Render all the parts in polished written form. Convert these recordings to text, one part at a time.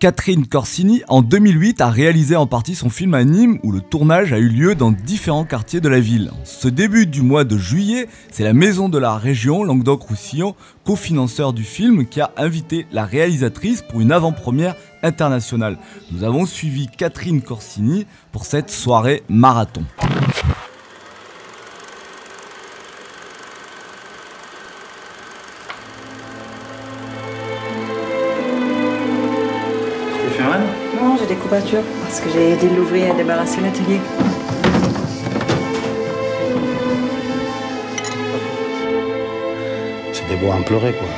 Catherine Corsini, en 2008, a réalisé en partie son film à Nîmes où le tournage a eu lieu dans différents quartiers de la ville. Ce début du mois de juillet, c'est la Maison de la Région Languedoc-Roussillon, cofinanceur du film, qui a invité la réalisatrice pour une avant-première internationale. Nous avons suivi Catherine Corsini pour cette soirée marathon. Non, j'ai des couvertures parce que j'ai aidé l'ouvrier à débarrasser l'atelier. C'est des bois à en pleurer, quoi.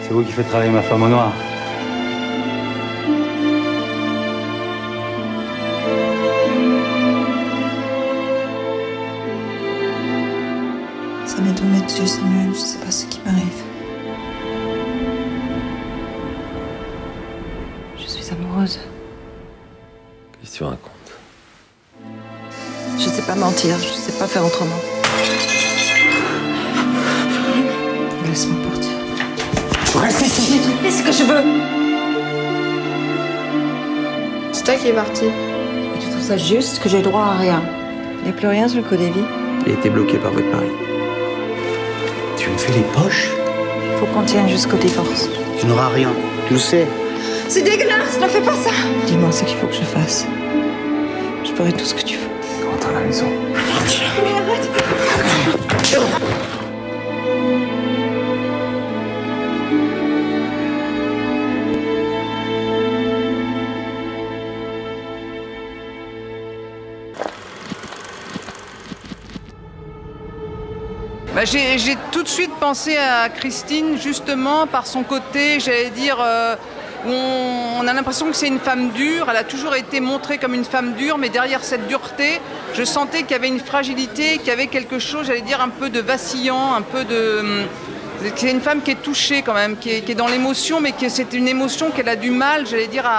C'est vous qui faites travailler ma femme au noir. Ça m'est tombé dessus, Samuel. Je sais pas ce qui m'arrive. Amoureuse. Qu'est-ce que tu racontes? Je sais pas mentir, je sais pas faire autrement. Laisse-moi partir. Reste ici! Je fais ce que je veux! C'est toi qui es parti. Et tu trouves ça juste que j'ai droit à rien? Il n'y a plus rien sur le code des vies? Il a été bloqué par votre mari. Tu me fais les poches? Faut qu'on tienne jusqu'au divorce. Tu n'auras rien, tu le sais. C'est dégueulasse, ne fais pas ça! Dis-moi ce qu'il faut que je fasse. Je ferai tout ce que tu veux. Rentre à la maison. Mais arrête! J'ai tout de suite pensé à Christine, justement, par son côté, j'allais dire... on a l'impression que c'est une femme dure, elle a toujours été montrée comme une femme dure, mais derrière cette dureté, je sentais qu'il y avait une fragilité, qu'il y avait quelque chose, j'allais dire, un peu de vacillant, un peu de... C'est une femme qui est touchée quand même, qui est dans l'émotion, mais c'est une émotion qu'elle a du mal, j'allais dire,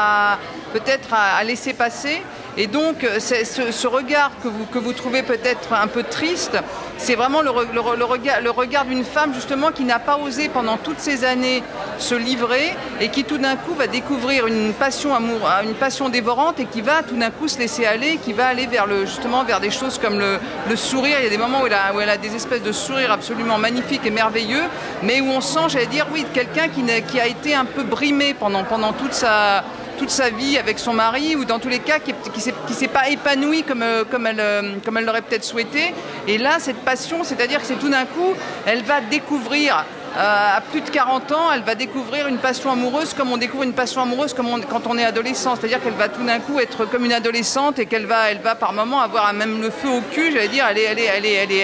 peut-être à laisser passer. Et donc, ce regard que vous trouvez peut-être un peu triste, c'est vraiment le regard d'une femme justement qui n'a pas osé pendant toutes ces années se livrer et qui tout d'un coup va découvrir une passion dévorante et qui va tout d'un coup se laisser aller, qui va aller justement vers des choses comme le sourire. Il y a des moments où elle a des espèces de sourires absolument magnifiques et merveilleux, mais où on sent, j'allais dire, oui, quelqu'un qui a été un peu brimé pendant toute sa vie avec son mari, ou dans tous les cas qui s'est pas épanouie comme elle l'aurait peut-être souhaité. Et là, cette passion, c'est-à-dire que c'est tout d'un coup, elle va découvrir, à plus de 40 ans, elle va découvrir une passion amoureuse comme on découvre une passion amoureuse quand on est adolescent. C'est-à-dire qu'elle va tout d'un coup être comme une adolescente et qu'elle va par moments avoir même le feu au cul, j'allais dire, elle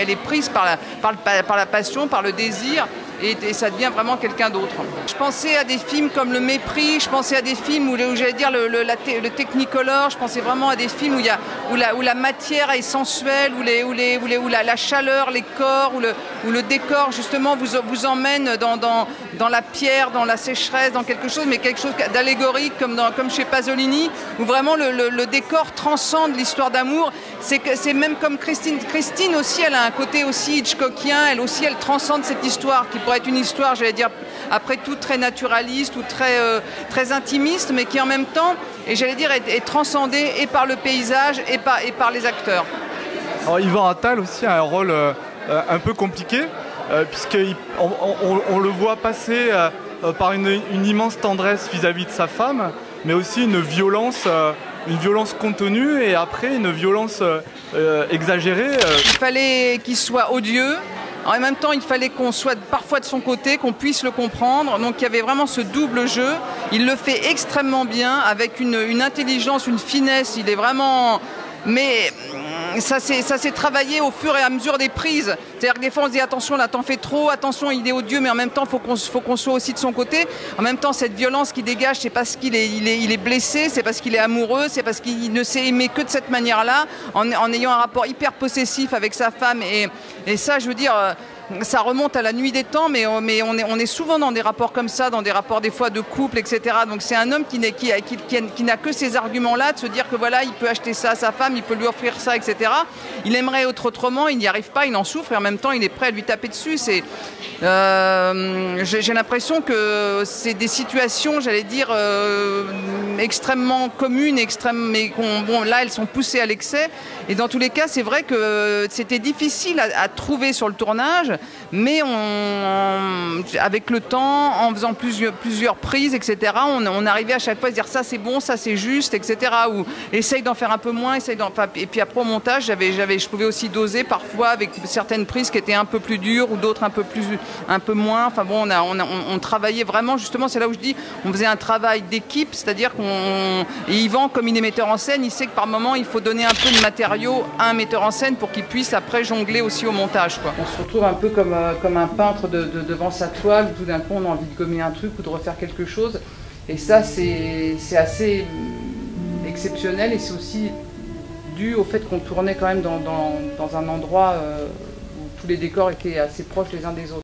est prise par la passion, par le désir. Et ça devient vraiment quelqu'un d'autre. Je pensais à des films comme Le Mépris, je pensais à des films où j'allais dire le Technicolor, je pensais vraiment à des films où la matière est sensuelle, où la chaleur, les corps, où le décor justement vous emmène dans la pierre, dans la sécheresse, dans quelque chose, mais quelque chose d'allégorique comme chez Pasolini, où vraiment le décor transcende l'histoire d'amour. C'est même comme Christine. Christine aussi, elle a un côté aussi hitchcockien, elle aussi, elle transcende cette histoire qui pourrait être une histoire, j'allais dire, après tout très naturaliste ou très intimiste, mais qui en même temps, et j'allais dire, est transcendée et par le paysage et par les acteurs. Alors Yvan Attal aussi a un rôle un peu compliqué, puisqu'on le voit passer par une immense tendresse vis-à-vis de sa femme, mais aussi une violence contenue et après une violence exagérée. Il fallait qu'il soit odieux. En même temps, il fallait qu'on soit parfois de son côté, qu'on puisse le comprendre. Donc il y avait vraiment ce double jeu. Il le fait extrêmement bien, avec une intelligence, une finesse. Il est vraiment... Mais ça s'est travaillé au fur et à mesure des prises. C'est-à-dire que des fois on se dit attention, là t'en fais trop, attention il est odieux, mais en même temps faut qu'on soit aussi de son côté. En même temps cette violence qui dégage, c'est parce qu'il est blessé, c'est parce qu'il est amoureux, c'est parce qu'il ne s'est aimé que de cette manière-là, en ayant un rapport hyper possessif avec sa femme. Et ça, je veux dire... Ça remonte à la nuit des temps, mais on est souvent dans des rapports comme ça, dans des rapports des fois de couple, etc. Donc c'est un homme qui n'a que ces arguments-là, de se dire que voilà, il peut acheter ça à sa femme, il peut lui offrir ça, etc. il aimerait être autrement, il n'y arrive pas, il en souffre et en même temps il est prêt à lui taper dessus. J'ai l'impression que c'est des situations, j'allais dire, extrêmement communes, mais bon, là elles sont poussées à l'excès. Et dans tous les cas, c'est vrai que c'était difficile à trouver sur le tournage, mais avec le temps, en faisant plusieurs prises, etc., on arrivait à chaque fois à se dire ça c'est bon, ça c'est juste, etc. Ou essaye d'en faire un peu moins, et puis après au montage, je pouvais aussi doser parfois avec certaines prises qui étaient un peu plus dures ou d'autres un peu moins. Enfin bon, on travaillait vraiment, justement, c'est là où je dis, on faisait un travail d'équipe, c'est-à-dire et Yvan, comme il est metteur en scène, il sait que par moment il faut donner un peu de matériaux à un metteur en scène pour qu'il puisse après jongler aussi au montage, quoi. On se retrouve un peu comme un peintre devant sa toile, où tout d'un coup on a envie de gommer un truc ou de refaire quelque chose. Et ça, c'est assez exceptionnel, et c'est aussi dû au fait qu'on tournait quand même dans un endroit où tous les décors étaient assez proches les uns des autres.